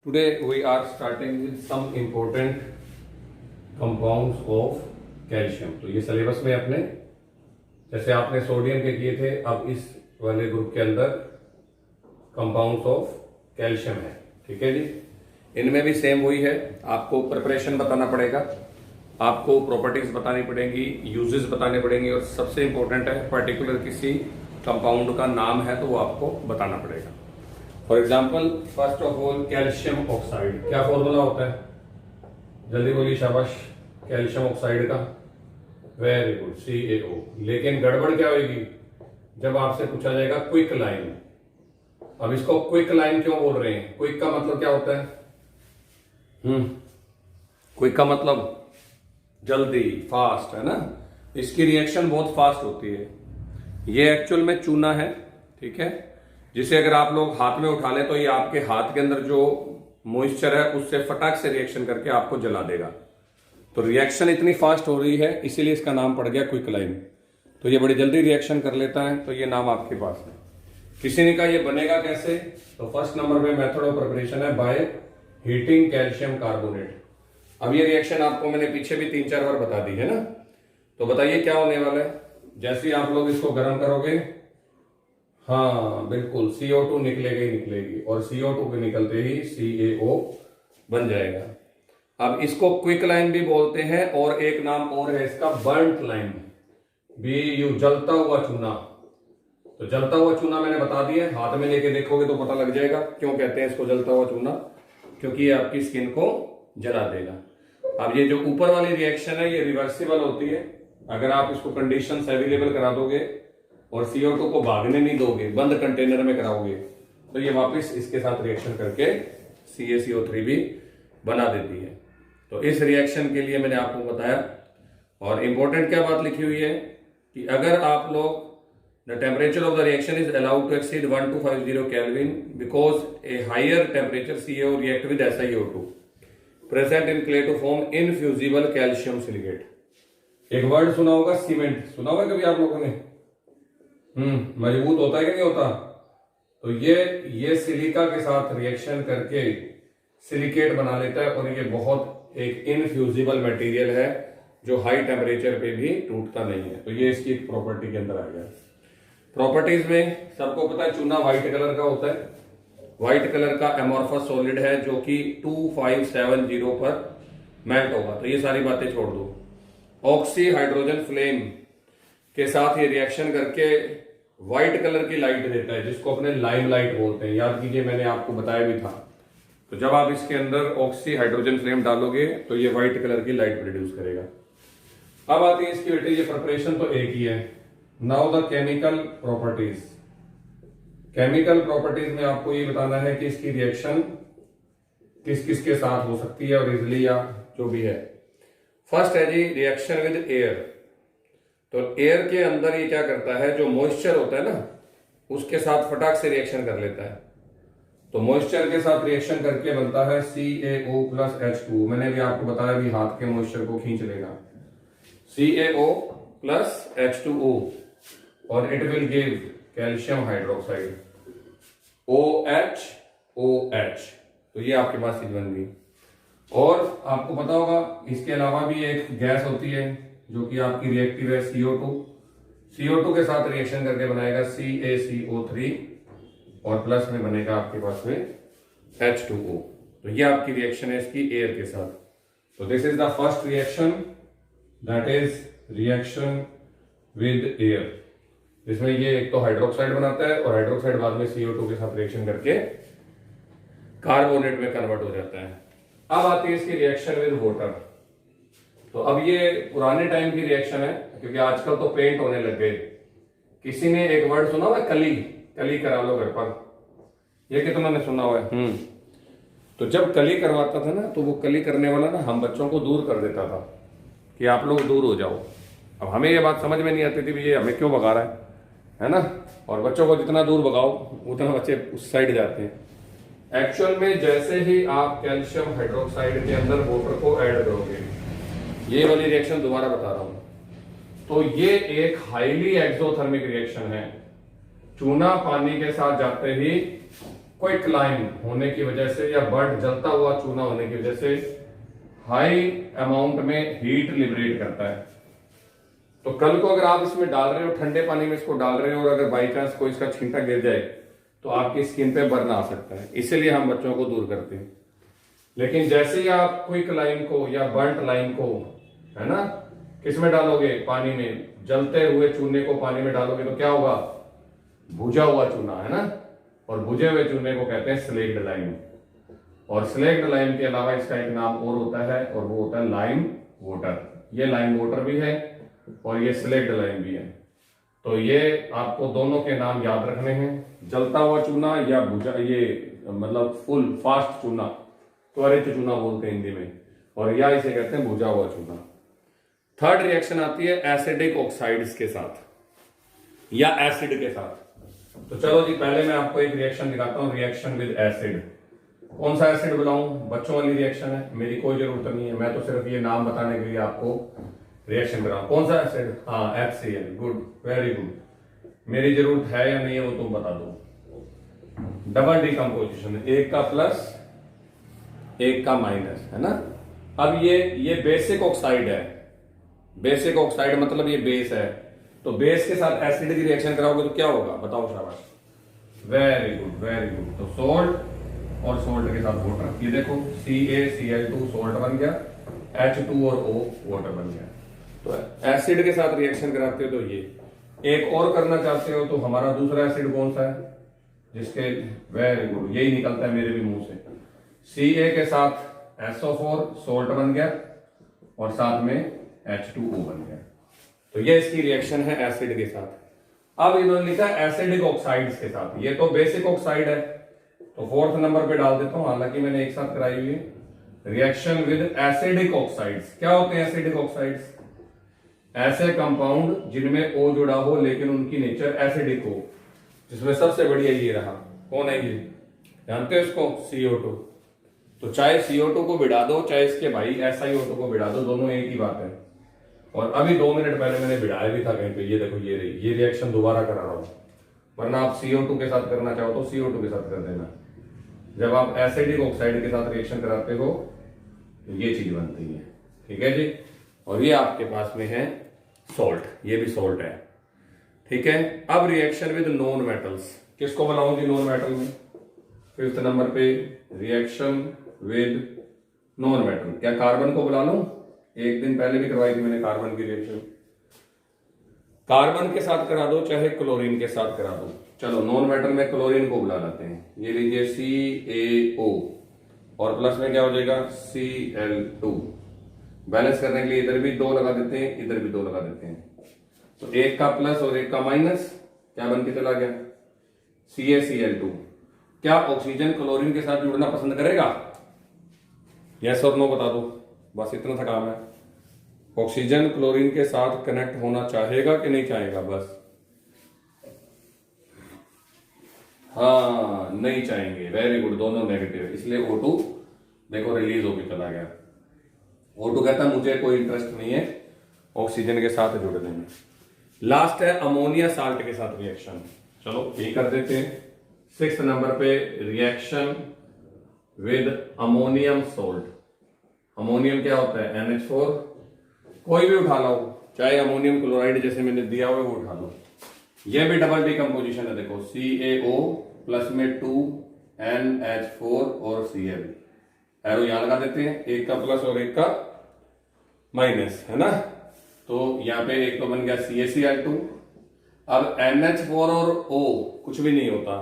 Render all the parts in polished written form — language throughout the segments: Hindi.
Today we are starting with some important compounds of calcium। तो ये सिलेबस में अपने जैसे आपने सोडियम के किए थे, अब इस वाले ग्रुप के अंदर कंपाउंड्स ऑफ कैल्शियम है। ठीक है जी, इनमें भी सेम वही है। आपको प्रिपरेशन बताना पड़ेगा, आपको प्रॉपर्टीज बतानी पड़ेंगी, यूजेस बताने पड़ेंगे और सबसे इंपॉर्टेंट है पर्टिकुलर किसी कंपाउंड का नाम है तो वो आपको बताना पड़ेगा। For example, first of all calcium oxide, क्या फॉर्मूला होता है? जल्दी बोलिए, शाबाश। कैल्शियम ऑक्साइड का, वेरी गुड, CaO। लेकिन गड़बड़ क्या होगी जब आपसे पूछा जाएगा क्विक लाइन। अब इसको क्विक लाइन क्यों बोल रहे हैं? क्विक का मतलब क्या होता है? क्विक का मतलब जल्दी, फास्ट, है ना। इसकी रिएक्शन बहुत फास्ट होती है। ये एक्चुअल में चूना है, ठीक है, जिसे अगर आप लोग हाथ में उठा लें तो ये आपके हाथ के अंदर जो मॉइस्चर है उससे फटाक से रिएक्शन करके आपको जला देगा। तो रिएक्शन इतनी फास्ट हो रही है, इसीलिए इसका नाम पड़ गया क्विक लाइन। तो ये बड़ी जल्दी रिएक्शन कर लेता है, तो ये नाम आपके पास है। किसी ने कहा ये बनेगा कैसे? तो फर्स्ट नंबर पे मेथड ऑफ प्रिपरेशन है बाय हीटिंग कैल्शियम कार्बोनेट। अब ये रिएक्शन आपको मैंने पीछे भी 3-4 बार बता दी है ना। तो बताइए क्या होने वाला है जैसे ही आप लोग इसको गर्म करोगे? हाँ बिल्कुल, CO2 निकलेगी ही निकलेगी और CO2 के निकलते ही CaO बन जाएगा। अब इसको क्विक लाइन भी बोलते हैं और एक नाम और है इसका, बर्न्ट लाइन, BU, जलता हुआ चूना। तो जलता हुआ चूना मैंने बता दिया, हाथ में लेके देखोगे तो पता लग जाएगा क्यों कहते हैं इसको जलता हुआ चूना, क्योंकि ये आपकी स्किन को जला देगा। अब ये जो ऊपर वाली रिएक्शन है ये रिवर्सिबल होती है। अगर आप इसको कंडीशंस अवेलेबल करा दोगे और CO2 को भागने नहीं दोगे, बंद कंटेनर में कराओगे, तो ये वापस इसके साथ रिएक्शन करके CaCO3 भी बना देती है। तो इस रिएक्शन के लिए मैंने आपको बताया। और इंपॉर्टेंट क्या बात लिखी हुई है कि अगर आप लोग the temperature of the reaction is allowed to exceed 1250 kelvin because a higher temperature CaO react with SiO2 present in clay to form infusible calcium silicate. एक वर्ड सुना होगा, सीमेंट, सुना होगा कभी आप लोगों ने? मजबूत होता है कि नहीं होता? तो ये सिलिका के साथ रिएक्शन करके सिलिकेट बना लेता है और ये बहुत एक इनफ्यूजिबल मटेरियल है जो हाई टेम्परेचर पे भी टूटता नहीं है। तो ये इसकी एक प्रॉपर्टी के अंदर आ गया। प्रॉपर्टीज में सबको पता है चूना व्हाइट कलर का होता है। व्हाइट कलर का एमोर्फस सॉलिड है जो कि 2570 पर मेल्ट होगा। तो ये सारी बातें छोड़ दो। ऑक्सी हाइड्रोजन फ्लेम के साथ ये रिएक्शन करके व्हाइट कलर की लाइट देता है, जिसको अपने लाइम लाइट बोलते हैं। याद कीजिए, मैंने आपको बताया भी था। तो जब आप इसके अंदर ऑक्सी हाइड्रोजन फ्लेम डालोगे तो ये व्हाइट कलर की लाइट प्रोड्यूस करेगा। अब आती है इसकी बेटे, ये प्रिपरेशन तो एक ही है। Now the chemical properties. Chemical properties में आपको ये बताना है कि इसकी रिएक्शन किस किस के साथ हो सकती है और इजिली या जो भी है। फर्स्ट है जी रिएक्शन विद एयर। तो एयर के अंदर ये क्या करता है, जो मॉइस्चर होता है ना उसके साथ फटाक से रिएक्शन कर लेता है। तो मॉइस्चर के साथ रिएक्शन करके बनता है CaO प्लस H2। मैंने भी आपको बताया भी हाथ के मॉइस्चर को खींच लेगा, CaO प्लस H2O और it will give calcium hydroxide OH। तो ये आपके पास चीज बन गई। और आपको पता होगा इसके अलावा भी एक गैस होती है जो कि आपकी रिएक्टिव है CO2 के साथ रिएक्शन करके बनाएगा CaCO3 और प्लस में बनेगा आपके पास में H2O। तो ये आपकी रिएक्शन है इसकी एयर के साथ। तो this is the first reaction, that is reaction with air. जिसमें ये एक तो हाइड्रोक्साइड बनाता है और हाइड्रोक्साइड बाद में CO2 के साथ रिएक्शन करके कार्बोनेट में कन्वर्ट हो जाता है। अब आती है इसकी रिएक्शन विद वाटर। तो अब ये पुराने टाइम की रिएक्शन है, क्योंकि आजकल तो पेंट होने लग गए। किसी ने एक वर्ड सुना हुआ, कली करा लो घर पर, ये कितना ने सुना हुआ है? तो जब कली करवाता था ना तो वो कली करने वाला ना हम बच्चों को दूर कर देता था कि आप लोग दूर हो जाओ। अब हमें ये बात समझ में नहीं आती थी भी ये हमें क्यों भगा रहा है ना। और बच्चों को जितना दूर भगाओ उतना बच्चे उस साइड जाते हैं। एक्चुअल में जैसे ही आप कैल्शियम हाइड्रोक्साइड के अंदर वाटर को ऐड करोगे, ये वाली रिएक्शन दोबारा बता रहा हूं, तो ये एक हाईली एक्सोथर्मिक रिएक्शन है। चूना पानी के साथ जाते ही क्विक लाइम होने की वजह से या बर्ट जलता हुआ चूना होने की वजह से हाई अमाउंट में हीट लिबरेट करता है। तो कल को अगर आप इसमें डाल रहे हो, ठंडे पानी में इसको डाल रहे हो, और अगर बाई चांस कोई इसका छींटा गिर जाए तो आपकी स्किन पे बर्न आ सकता है, इसीलिए हम बच्चों को दूर करते हैं। लेकिन जैसे ही आप क्विक लाइम को या बर्ट लाइम को, है ना, किसमें डालोगे, पानी में, जलते हुए चूने को पानी में डालोगे तो क्या होगा, भुजा हुआ चूना, है ना, और भुजे हुए चूने को कहते हैं स्लेक्ड लाइम। और स्लेक्ड लाइम के अलावा इसका एक नाम और होता है, और वो होता है लाइम वाटर। ये लाइम वाटर भी है और ये स्लेक्ड लाइम भी है। तो ये आपको दोनों के नाम याद रखने हैं, जलता हुआ चूना या भुजा, ये मतलब फुल फास्ट चूना, त्वरित चूना बोलते हैं हिंदी में, और या इसे कहते हैं भुजा हुआ चूना। थर्ड रिएक्शन आती है एसिडिक ऑक्साइड्स के साथ या एसिड के साथ। तो चलो जी, पहले मैं आपको एक रिएक्शन दिखाता हूं, रिएक्शन विद एसिड। कौन सा एसिड बुलाऊं, बच्चों वाली रिएक्शन है, मेरी कोई जरूरत नहीं है, मैं तो सिर्फ ये नाम बताने के लिए आपको रिएक्शन कराऊं। कौन सा एसिड, हाँ HCl, गुड, वेरी गुड। मेरी जरूरत है या नहीं है वो तुम बता दो। डबल डिकम्पोजिशन, एक का प्लस एक का माइनस, है ना। अब ये बेसिक ऑक्साइड है, बेसिक ऑक्साइड मतलब ये बेस है, तो बेस के साथ एसिड की रिएक्शन कराओगे तो क्या होगा, बताओ शाबाश, वेरी गुड वेरी गुड। तो सोल्ट और सोल्ट के साथ वाटर, ये देखो CaCl2 सोल्ट बन गया, H2 और O वाटर बन गया। तो एसिड के साथ रिएक्शन कराते हो तो ये, एक और करना चाहते हो तो हमारा दूसरा एसिड कौन सा है, जिसके, वेरी गुड, यही निकलता है मेरे भी मुंह से, Ca के साथ SO4 सोल्ट बन गया और साथ में H2O बन गया। तो ये इसकी रिएक्शन है एसिड के साथ। अब इन्होंने लिखा है एसिडिक ऑक्साइड्स के साथ, ये तो बेसिक ऑक्साइड है, तो फोर्थ नंबर पे डाल देता हूं, हालांकि मैंने एक साथ कराई हुई है। रिएक्शन विद एसिडिक ऑक्साइड्स, क्या होते हैं एसिडिक ऑक्साइड्स, ऐसे कंपाउंड जिनमें O जुड़ा हो लेकिन उनकी नेचर एसिडिक हो, जिसमें सबसे बढ़िया ये रहा, कौन है ये, जानते हो इसको, CO2। तो चाहे CO2 को बिड़ा दो, चाहे इसके भाई SiO2 को बिड़ा दो, दोनों एक ही बात है। और अभी 2 मिनट पहले मैंने बिड़ाया भी था कहीं पे, ये देखो ये रही, ये रिएक्शन दोबारा करा रहा हूं, वरना आप CO2 के साथ करना चाहो तो CO2 के साथ कर देना। जब आप एसिडिक ऑक्साइड के साथ रिएक्शन कराते हो तो ये चीज बनती है, ठीक है जी। और ये आपके पास में है सॉल्ट, ये भी सॉल्ट है, ठीक है। अब रिएक्शन विद नॉन मेटल्स, किसको बनाऊं जी नॉन मेटल में, 5th नंबर पे रिएक्शन विद नॉन मेटल, क्या कार्बन को बुला लूं, एक दिन पहले भी करवाई थी मैंने कार्बन की रिएक्शन, कार्बन के साथ करा दो चाहे क्लोरीन के साथ करा दो। चलो नॉन मेटल में क्लोरीन को बुला लेते हैं, ये लीजिए CaO और प्लस में क्या हो जाएगा Cl2। बैलेंस करने के लिए इधर भी 2 लगा देते हैं, इधर भी 2 लगा देते हैं, तो एक का प्लस और एक का माइनस क्या बन के चला गया, CaCl2। क्या ऑक्सीजन क्लोरीन के साथ जुड़ना पसंद करेगा, यस और नो बता दो, बस इतना सा काम है। ऑक्सीजन क्लोरीन के साथ कनेक्ट होना चाहेगा कि नहीं चाहेगा, बस हाँ नहीं चाहेंगे, वेरी गुड, दोनों नेगेटिव, इसलिए O2 देखो रिलीज होकर चला गया। O2 कहता है मुझे कोई इंटरेस्ट नहीं है ऑक्सीजन के साथ जुड़ने में। लास्ट है अमोनिया साल्ट के साथ रिएक्शन, चलो ये कर देते हैं। 6th नंबर पे reaction with ammonium salt. Ammonium क्या होता है, NH4, कोई भी उठा लो, चाहे अमोनियम क्लोराइड जैसे मैंने दिया हुआ वो उठा लो, ये भी डबल डिकम्पोजिशन है, देखो CaO प्लस में 2NH4 और Cl, एरो यहां लगा देते हैं, एक का प्लस और एक का माइनस, है ना। तो यहां पे एक तो बन गया CaCl2। अब NH4 और O कुछ भी नहीं होता,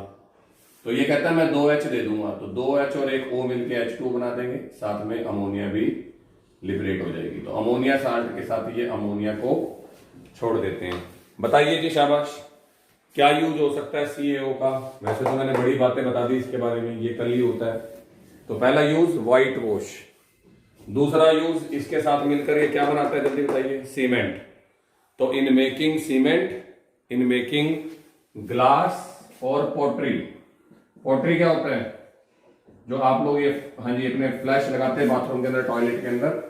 तो ये कहता है मैं 2H दे दूंगा, तो 2H और एक O मिलके H2 बना देंगे, साथ में अमोनिया भी लिबरेट हो जाएगी। तो अमोनिया साल्ट के साथ ये अमोनिया को छोड़ देते हैं। बताइए जी शाबाश, क्या यूज हो सकता है CaO का। वैसे तो मैंने बड़ी बातें बता दी इसके बारे में, ये कल ही होता है। तो पहला यूज व्हाइट वॉश, दूसरा यूज इसके साथ मिलकर ये क्या बनाता है जल्दी बताइए, सीमेंट। तो in making cement, in making glass और पोट्री। पोट्री क्या होता है, जो आप लोग ये, हाँ जी, अपने फ्लैश लगाते हैं बाथरूम के अंदर, टॉयलेट के अंदर,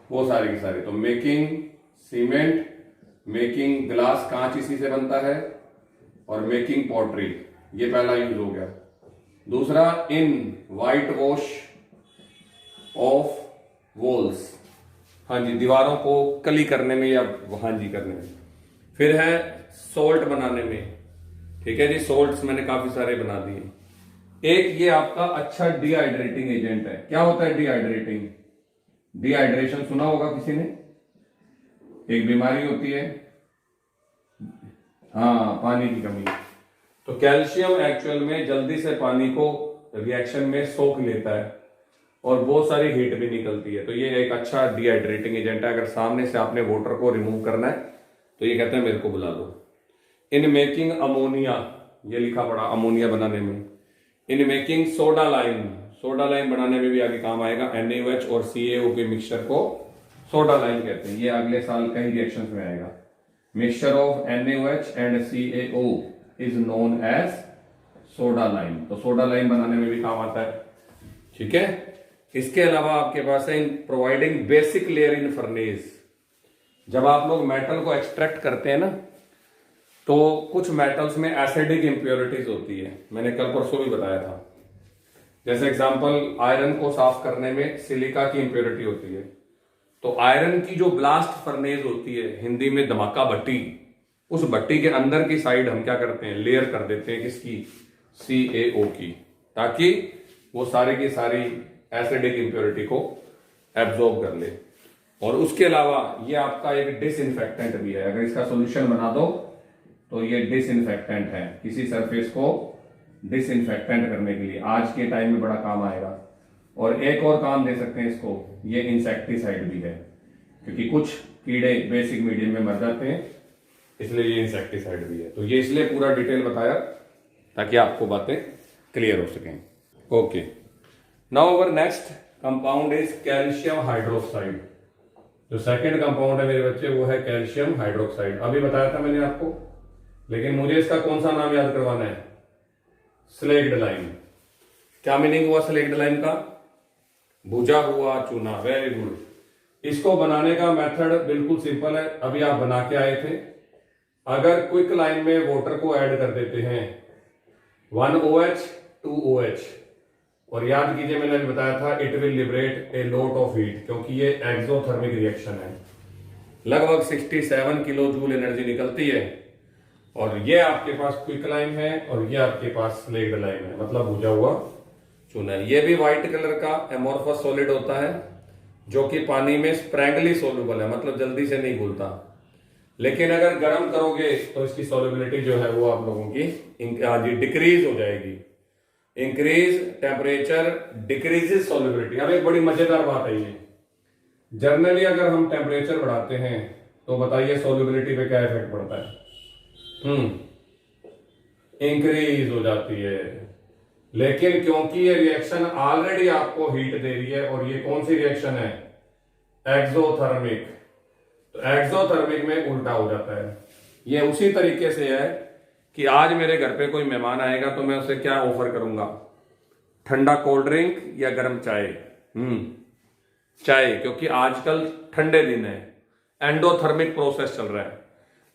वो सारे के सारे। तो मेकिंग सीमेंट, मेकिंग ग्लास, कांच इसी से बनता है, और मेकिंग पोट्री, ये पहला यूज हो गया। दूसरा in white wash off walls, हाँ जी, दीवारों को कली करने में या हाँ जी करने में। फिर है सोल्ट बनाने में, ठीक है जी, सोल्ट्स मैंने काफी सारे बना दिए। एक ये आपका अच्छा डिहाइड्रेटिंग एजेंट है। क्या होता है डिहाइड्रेटिंग? डिहाइड्रेशन सुना होगा किसी ने, एक बीमारी होती है, हाँ, पानी की कमी। तो कैल्शियम एक्चुअल में जल्दी से पानी को रिएक्शन में सोख लेता है और बहुत सारी हीट भी निकलती है। तो ये एक अच्छा डिहाइड्रेटिंग एजेंट है। अगर सामने से आपने वाटर को रिमूव करना है तो ये कहते हैं मेरे को बुला दो। इन मेकिंग अमोनिया, ये लिखा पड़ा अमोनिया बनाने में। In making soda lime, soda lime बनाने में भी आगे काम आएगा। NaOH और CaO के मिक्सचर को सोडा लाइम कहते हैं। ये अगले साल कई रिएक्शंस में आएगा। Mixture of NaOH and CaO is known as soda lime. तो सोडा लाइम बनाने में भी काम आता है, ठीक है। इसके अलावा आपके पास है providing basic layer in furnace. जब आप लोग मेटल को एक्सट्रैक्ट करते हैं ना, तो कुछ मेटल्स में एसिडिक इंप्योरिटीज होती है, मैंने कल परसों भी बताया था। जैसे एग्जांपल, आयरन को साफ करने में सिलिका की इंप्योरिटी होती है। तो आयरन की जो ब्लास्ट फर्नेस होती है, हिंदी में धमाका भट्टी, उस भट्टी के अंदर की साइड हम क्या करते हैं, लेयर कर देते हैं किसकी, CaO की, ताकि वो सारे की सारी एसिडिक इंप्योरिटी को एब्जॉर्ब कर ले। और उसके अलावा ये आपका एक डिसइंफेक्टेंट भी है। अगर इसका सॉल्यूशन बना दो तो ये डिसइंफेक्टेंट है, किसी सरफेस को डिसइंफेक्टेंट करने के लिए आज के टाइम में बड़ा काम आएगा। और एक और काम दे सकते हैं इसको, ये इंसेक्टिसाइड भी है, क्योंकि कुछ कीड़े बेसिक मीडियम में मर जाते हैं, इसलिए ये इंसेक्टिसाइड भी है। तो ये इसलिए पूरा डिटेल बताया ताकि आपको बातें क्लियर हो सकें। Okay, now our next compound is calcium hydroxide. जो सेकंड कंपाउंड है मेरे बच्चे वो है कैल्शियम हाइड्रोक्साइड। अभी बताया था मैंने आपको, लेकिन मुझे इसका कौन सा नाम याद करवाना है, स्लेक्ड लाइम। क्या मीनिंग हुआ स्लेक्ड लाइम का? भुजा हुआ चूना। Very good. इसको बनाने का मेथड बिल्कुल सिंपल है, अभी आप बना के आए थे। अगर क्विक लाइम में वाटर को ऐड कर देते हैं 1OH 2OH, और याद कीजिए मैंने अभी बताया था it will liberate a lot of heat, क्योंकि ये एक्सोथर्मिक रिएक्शन है। लगभग 67 किलो जूल एनर्जी निकलती है। और ये आपके पास क्विक लाइम है और ये आपके पास स्लेक्ड लाइम है, मतलब भुजा हुआ चूना है। ये भी व्हाइट कलर का एमोर्फस सॉलिड होता है, जो कि पानी में स्प्रैंगली सोल्यूबल है, मतलब जल्दी से नहीं घुलता। लेकिन अगर गर्म करोगे तो इसकी सोल्युबिलिटी जो है वो आप लोगों की डिक्रीज हो जाएगी। Increase temperature decreases solubility. अब एक बड़ी मजेदार बात है ये, जनरली अगर हम टेम्परेचर बढ़ाते हैं तो बताइए सोल्युबिलिटी पे क्या इफेक्ट पड़ता है? इंक्रीज हो जाती है। लेकिन क्योंकि ये रिएक्शन ऑलरेडी आपको हीट दे रही है, और ये कौन सी रिएक्शन है, एक्सोथर्मिक, तो एक्सोथर्मिक में उल्टा हो जाता है। ये उसी तरीके से है कि आज मेरे घर पे कोई मेहमान आएगा तो मैं उसे क्या ऑफर करूंगा, ठंडा कोल्ड ड्रिंक या गर्म चाय। चाय, क्योंकि आजकल ठंडे दिन है, एंडोथर्मिक प्रोसेस चल रहा है।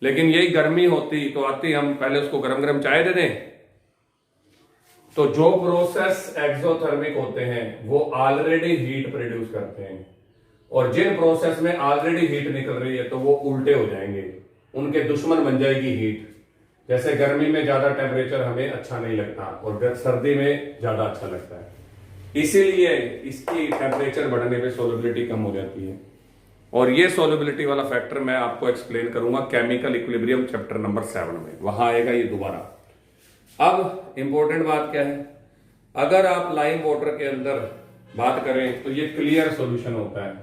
लेकिन यही गर्मी होती तो आती हम पहले उसको गरम गरम चाय दे दें। तो जो प्रोसेस एक्सोथर्मिक होते हैं वो ऑलरेडी हीट प्रोड्यूस करते हैं, और जिन प्रोसेस में ऑलरेडी हीट निकल रही है तो वो उल्टे हो जाएंगे, उनके दुश्मन बन जाएगी हीट। जैसे गर्मी में ज्यादा टेम्परेचर हमें अच्छा नहीं लगता और सर्दी में ज्यादा अच्छा लगता है, इसीलिए इसकी टेम्परेचर बढ़ने पे सोल्युबिलिटी कम हो जाती है। और ये सोल्युबिलिटी वाला फैक्टर मैं आपको एक्सप्लेन करूंगा केमिकल इक्विलिब्रियम चैप्टर नंबर 7 में, वहां आएगा ये दोबारा। अब इंपॉर्टेंट बात क्या है, अगर आप लाइम वाटर के अंदर बात करें तो ये क्लियर सॉल्यूशन होता है,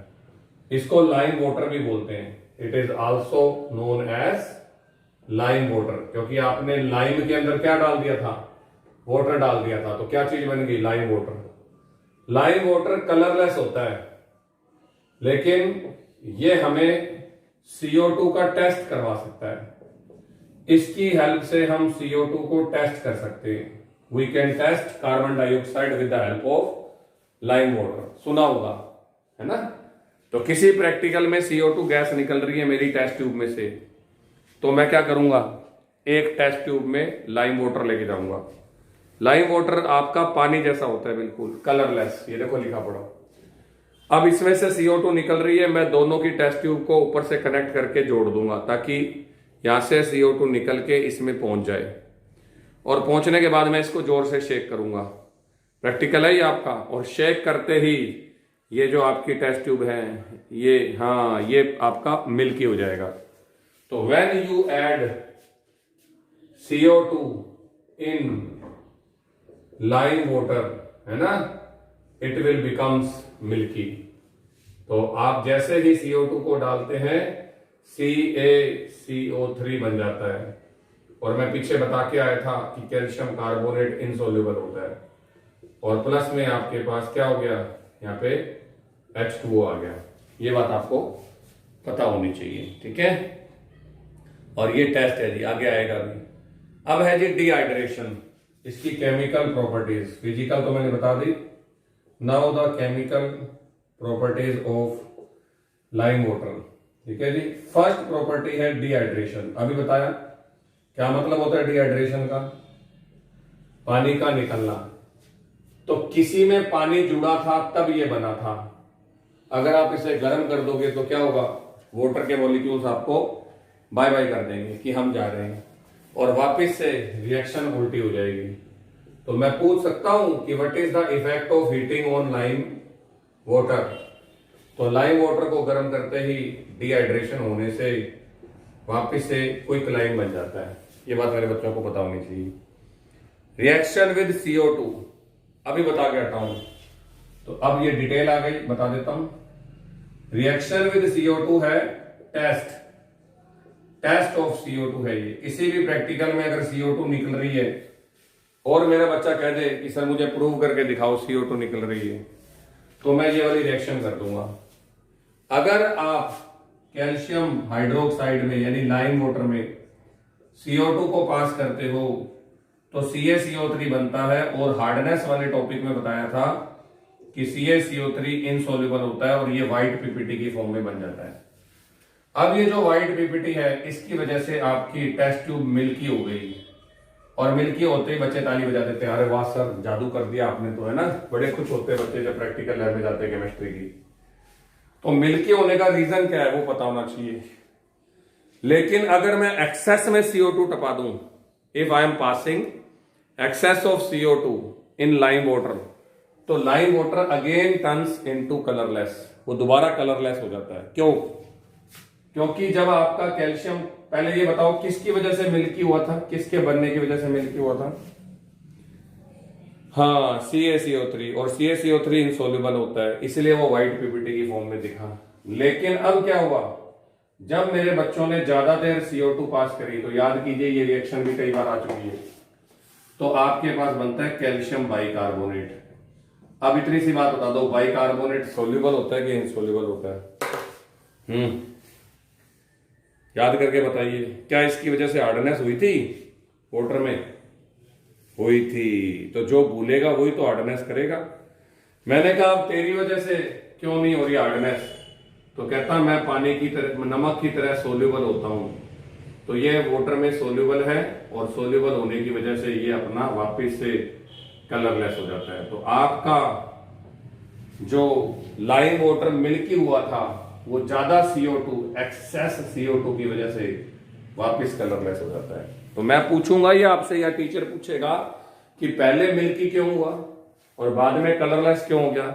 इसको लाइम वाटर भी बोलते हैं। It is also known as lime water, क्योंकि आपने लाइम के अंदर क्या डाल दिया था, वाटर डाल दिया था, तो क्या चीज बन गई, lime water. Lime water colourless होता है, लेकिन ये हमें CO2 का टेस्ट करवा सकता है। इसकी हेल्प से हम CO2 को टेस्ट कर सकते हैं। We can test carbon dioxide with the help of lime water, सुना होगा है ना। तो किसी प्रैक्टिकल में CO2 गैस निकल रही है मेरी टेस्ट ट्यूब में से, तो मैं क्या करूंगा, एक टेस्ट ट्यूब में लाइम वाटर लेके जाऊंगा। लाइम वाटर आपका पानी जैसा होता है, बिल्कुल कलरलेस, ये देखो लिखा पड़ा। अब इसमें से CO2 निकल रही है, मैं दोनों की टेस्ट ट्यूब को ऊपर से कनेक्ट करके जोड़ दूंगा ताकि यहां से CO2 निकल के इसमें पहुंच जाए, और पहुंचने के बाद मैं इसको जोर से शेक करूंगा। प्रैक्टिकल है ये आपका, और शेक करते ही ये जो आपकी टेस्ट ट्यूब है ये, हाँ, ये आपका मिल्की हो जाएगा। तो when you add CO2 in lime water, है ना, इट विल बिकम्स मिल्की। तो आप जैसे ही CO2 को डालते हैं CaCO3 बन जाता है। और मैं पीछे बता के आया था कि कैल्शियम कार्बोनेट इनसोल्यूबल होता है, और प्लस में आपके पास क्या हो गया, यहाँ पे H2O आ गया। ये बात आपको पता होनी चाहिए, ठीक है। और ये टेस्ट है जी, आगे आएगा भी। अब है जी डिहाइड्रेशन, इसकी केमिकल प्रॉपर्टीज। फिजिकल तो मैंने बता दी। Now the chemical properties of lime water, ठीक है जी। फर्स्ट प्रॉपर्टी है डिहाइड्रेशन। अभी बताया क्या मतलब होता है डिहाइड्रेशन का, पानी का निकलना। तो किसी में पानी जुड़ा था तब ये बना था, अगर आप इसे गर्म कर दोगे तो क्या होगा, वाटर के मॉलिक्यूल्स आपको बाय बाय कर देंगे कि हम जा रहे हैं, और वापस से रिएक्शन उल्टी हो जाएगी। तो मैं पूछ सकता हूं कि what is the effect of heating on lime water. तो लाइम वाटर को गर्म करते ही डिहाइड्रेशन होने से वापस से क्विकलाइम बन जाता है। ये बात मेरे बच्चों को पता होनी चाहिए। रिएक्शन विद CO2 अभी बता के हटा हूं, तो अब ये डिटेल आ गई, बता देता हूं। रिएक्शन विद CO2 है टेस्ट ऑफ CO2 है ये। किसी भी प्रैक्टिकल में अगर CO2 निकल रही है और मेरा बच्चा कह दे कि सर मुझे प्रूव करके दिखाओ CO2 निकल रही है, तो मैं ये वाली रिएक्शन कर दूंगा। अगर आप कैल्शियम हाइड्रोक्साइड में यानी लाइम वाटर में CO2 को पास करते हो तो CaCO3 बनता है, और हार्डनेस वाले टॉपिक में बताया था कि CaCO3 इनसोल्यूबल होता है और ये व्हाइट पीपीटी की फॉर्म में बन जाता है। अब ये जो व्हाइट पीपीटी है इसकी वजह से आपकी टेस्ट ट्यूब मिल्की हो गई, और मिल्की होते ही बच्चे ताली बजा देते हैं, अरे वाह सर जादू कर दिया आपने तो, है ना। बड़े खुश होते हैं बच्चे जब प्रैक्टिकल लैब में जाते हैं केमिस्ट्री की। तो मिल्की होने का रीजन क्या है वो पता होना चाहिए। लेकिन अगर मैं एक्सेस में CO2 टपा दूं, if I am passing excess of CO2 in lime water, तो lime water again turns into colourless, वो दोबारा कलरलेस हो जाता है। क्यों? क्योंकि जब आपका कैल्शियम, पहले ये बताओ किसकी वजह से मिल्की हुआ था, किसके बनने की वजह से मिल्की हुआ था? हाँ, CaCO3, और CaCO3 इनसोल्यूबल होता है, इसलिए वो व्हाइट पीपीटी की फॉर्म में दिखा। लेकिन अब क्या हुआ, जब मेरे बच्चों ने ज्यादा देर CO2 पास करी, तो याद कीजिए ये रिएक्शन भी कई बार आ चुकी है, तो आपके पास बनता है कैल्शियम बाइकार्बोनेट। अब इतनी सी बात बता दो, बाइकार्बोनेट सोल्यूबल होता है कि इनसोल्यूबल होता है? याद करके बताइए, क्या इसकी वजह से हार्डनेस हुई थी वाटर में? हुई थी। तो जो भूलेगा वही तो हार्डनेस करेगा। मैंने कहा अब तेरी वजह से क्यों नहीं हो रही हार्डनेस, तो कहता मैं पानी की तरह, नमक की तरह सोल्यूबल होता हूं। तो ये वाटर में सोल्यूबल है, और सोल्यूबल होने की वजह से ये अपना वापस से कलरलेस हो जाता है। तो आपका जो लाइम वाटर मिल्की हुआ था वो ज्यादा CO2, एक्सेस CO2 की वजह से वापस कलरलेस हो जाता है। तो मैं पूछूंगा ये आपसे, या टीचर पूछेगा कि पहले मिल्की क्यों हुआ और बाद में कलरलेस क्यों हो गया,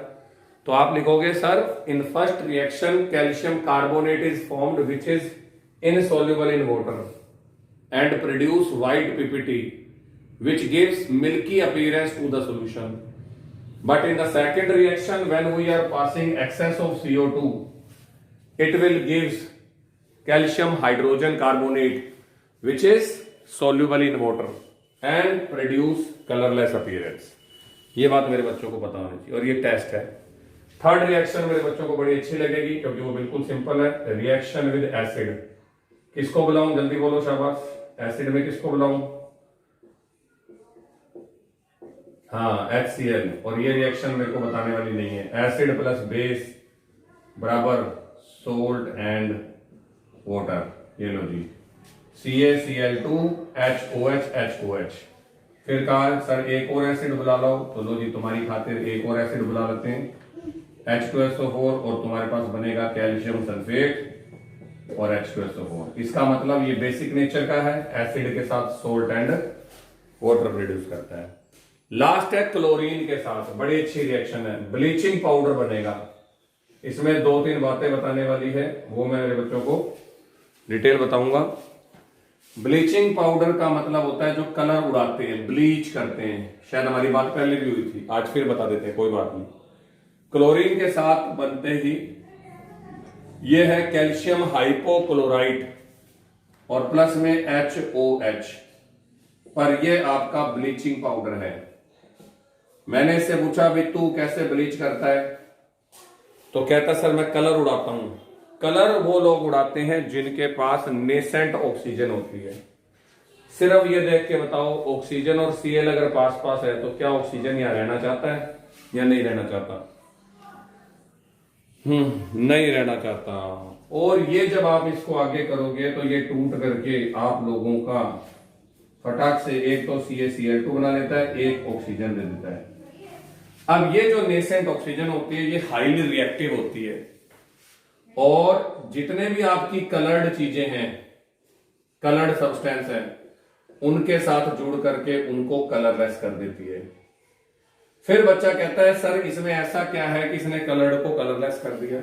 तो आप लिखोगे sir in first reaction calcium carbonate is formed which is insoluble in water and produce white PPT which gives milky appearance to the solution. But in the second reaction, when we are passing excess of CO2, it will gives calcium hydrogen carbonate which is soluble in water and produce colorless appearance. ये बात मेरे बच्चों को पता होनी चाहिए, और ये टेस्ट है। थर्ड रिएक्शन मेरे बच्चों को बड़ी अच्छी लगेगी क्योंकि वो बिल्कुल सिंपल है। रिएक्शन विद एसिड, किसको बुलाऊं, जल्दी बोलो शाबाश। एसिड में किसको बुलाऊं? हाँ, HCl। और ये रिएक्शन मेरे को बताने वाली नहीं है। एसिड प्लस बेस बराबर सोल्ट एंड वाटर। ये लो जी, CaCl2 HOH HOH। फिर कहा सर एक और एसिड बुला लो, तो लो जी तुम्हारी खातिर एक और एसिड बुला लेते हैं H2SO4, और तुम्हारे पास बनेगा कैल्शियम सल्फेट और H2SO4। इसका मतलब ये बेसिक नेचर का है, एसिड के साथ सोल्ट एंड वाटर प्रोड्यूस करता है। लास्ट है क्लोरीन के साथ, बड़ी अच्छी रिएक्शन है, ब्लीचिंग पाउडर बनेगा। इसमें 2-3 बातें बताने वाली है, वो मैं मेरे बच्चों को डिटेल बताऊंगा। ब्लीचिंग पाउडर का मतलब होता है जो कलर उड़ाते हैं, ब्लीच करते हैं। शायद हमारी बात पहले भी हुई थी, आज फिर बता देते हैं, कोई बात नहीं। क्लोरीन के साथ बनते ही ये है कैल्शियम हाइपोक्लोराइड और प्लस में HOH, पर ये आपका ब्लीचिंग पाउडर है। मैंने इससे पूछा भाई तू कैसे ब्लीच करता है, तो कहता सर मैं कलर उड़ाता हूं। कलर वो लोग उड़ाते हैं जिनके पास नेसेंट ऑक्सीजन होती है। सिर्फ ये देख के बताओ, ऑक्सीजन और Cl अगर पास पास है तो क्या ऑक्सीजन यहां रहना चाहता है या नहीं रहना चाहता? नहीं रहना चाहता। और ये जब आप इसको आगे करोगे तो ये टूट करके आप लोगों का फटाक से एक तो CaCl2 बना लेता है, एक ऑक्सीजन दे देता है। अब ये जो नेसेंट ऑक्सीजन होती है ये हाईली रिएक्टिव होती है, और जितने भी आपकी कलर्ड चीजें हैं, कलर्ड सब्सटेंस है, उनके साथ जुड़ करके उनको कलरलेस कर देती है। फिर बच्चा कहता है सर इसमें ऐसा क्या है कि इसने कलर्ड को कलरलेस कर दिया?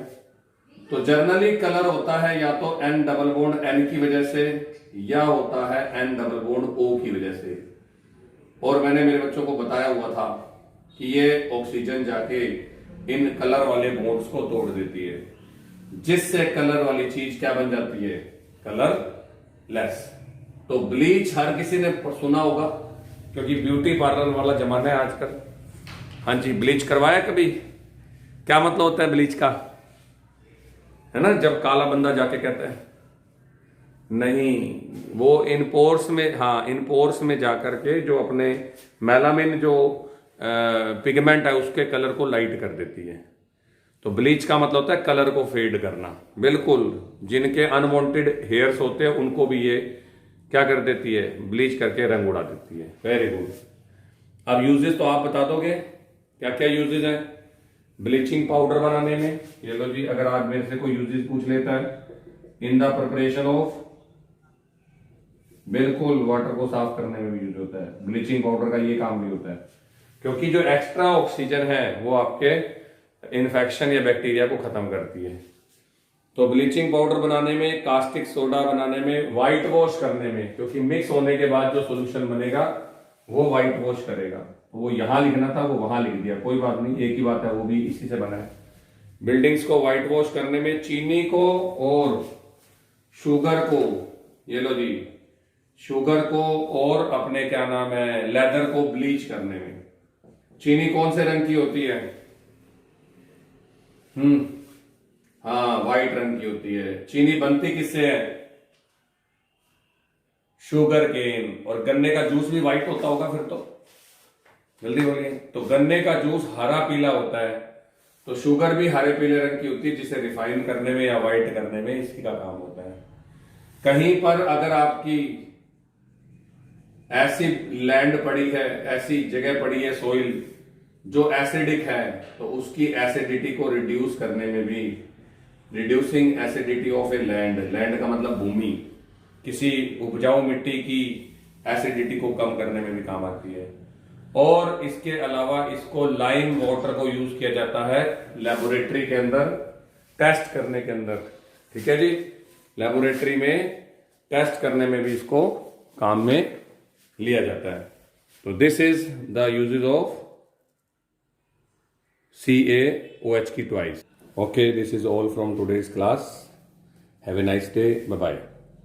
तो जर्नली कलर होता है या तो N डबल बॉन्ड N की वजह से, या होता है N डबल बॉन्ड O की वजह से। और मैंने मेरे बच्चों को बताया हुआ था कि ये ऑक्सीजन जाके इन कलर वाले बॉन्ड्स को तोड़ देती है, जिससे कलर वाली चीज क्या बन जाती है? कलरलेस। तो ब्लीच हर किसी ने सुना होगा, क्योंकि ब्यूटी पार्लर वाला जमाना है आजकल। हाँ जी, ब्लीच करवाया कभी? क्या मतलब होता है ब्लीच का, है ना? जब काला बंदा जाके कहता है नहीं, वो इन पोर्स में, हाँ इन पोर्स में जाकर के जो अपने मेलामिन जो पिगमेंट है उसके कलर को लाइट कर देती है। तो ब्लीच का मतलब होता है कलर को फेड करना। बिल्कुल, जिनके अनवांटेड हेयर्स होते हैं उनको भी ये क्या कर देती है? ब्लीच करके रंग उड़ा देती है। Very good. अब यूजेस तो आप बता दोगे क्या क्या यूजेस हैं ब्लीचिंग पाउडर बनाने में? ये लो जी, अगर आज मेरे से कोई यूजेस पूछ लेता है, इन द प्रिपरेशन ऑफ, बिल्कुल वाटर को साफ करने में भी यूज होता है। ब्लीचिंग पाउडर का ये काम भी होता है, क्योंकि जो एक्स्ट्रा ऑक्सीजन है वो आपके इन्फेक्शन या बैक्टीरिया को खत्म करती है। तो ब्लीचिंग पाउडर बनाने में, कास्टिक सोडा बनाने में, व्हाइट वॉश करने में, क्योंकि मिक्स होने के बाद जो सोल्यूशन बनेगा वो व्हाइट वॉश करेगा। तो वो यहां लिखना था, वो वहां लिख दिया, कोई बात नहीं, एक ही बात है, वो भी इसी से बना है। बिल्डिंग्स को व्हाइट वॉश करने में चीनी को और शुगर को, ये लो जी, शुगर को और अपने क्या नाम है लेदर को ब्लीच करने में। चीनी कौन से रंग की होती है? हाँ, व्हाइट रंग की होती है। चीनी बनती किससे है? Sugar cane. और गन्ने का जूस भी व्हाइट होता होगा फिर तो, जल्दी बोलिए। तो गन्ने का जूस हरा पीला होता है, तो शुगर भी हरे पीले रंग की होती है, जिसे रिफाइन करने में या व्हाइट करने में इसी का काम होता है। कहीं पर अगर आपकी ऐसी लैंड पड़ी है, ऐसी जगह पड़ी है, सोइल जो एसिडिक है, तो उसकी एसिडिटी को रिड्यूस करने में भी, reducing acidity of a land, land का मतलब भूमि, किसी उपजाऊ मिट्टी की एसिडिटी को कम करने में भी काम आती है। और इसके अलावा इसको लाइम वाटर को यूज किया जाता है लेबोरेटरी के अंदर टेस्ट करने के अंदर। ठीक है जी, लेबोरेटरी में टेस्ट करने में भी इसको काम में लिया जाता है। तो this is the uses of CaOH की twice. Okay, this is all from today's class. Have a nice day. Bye bye.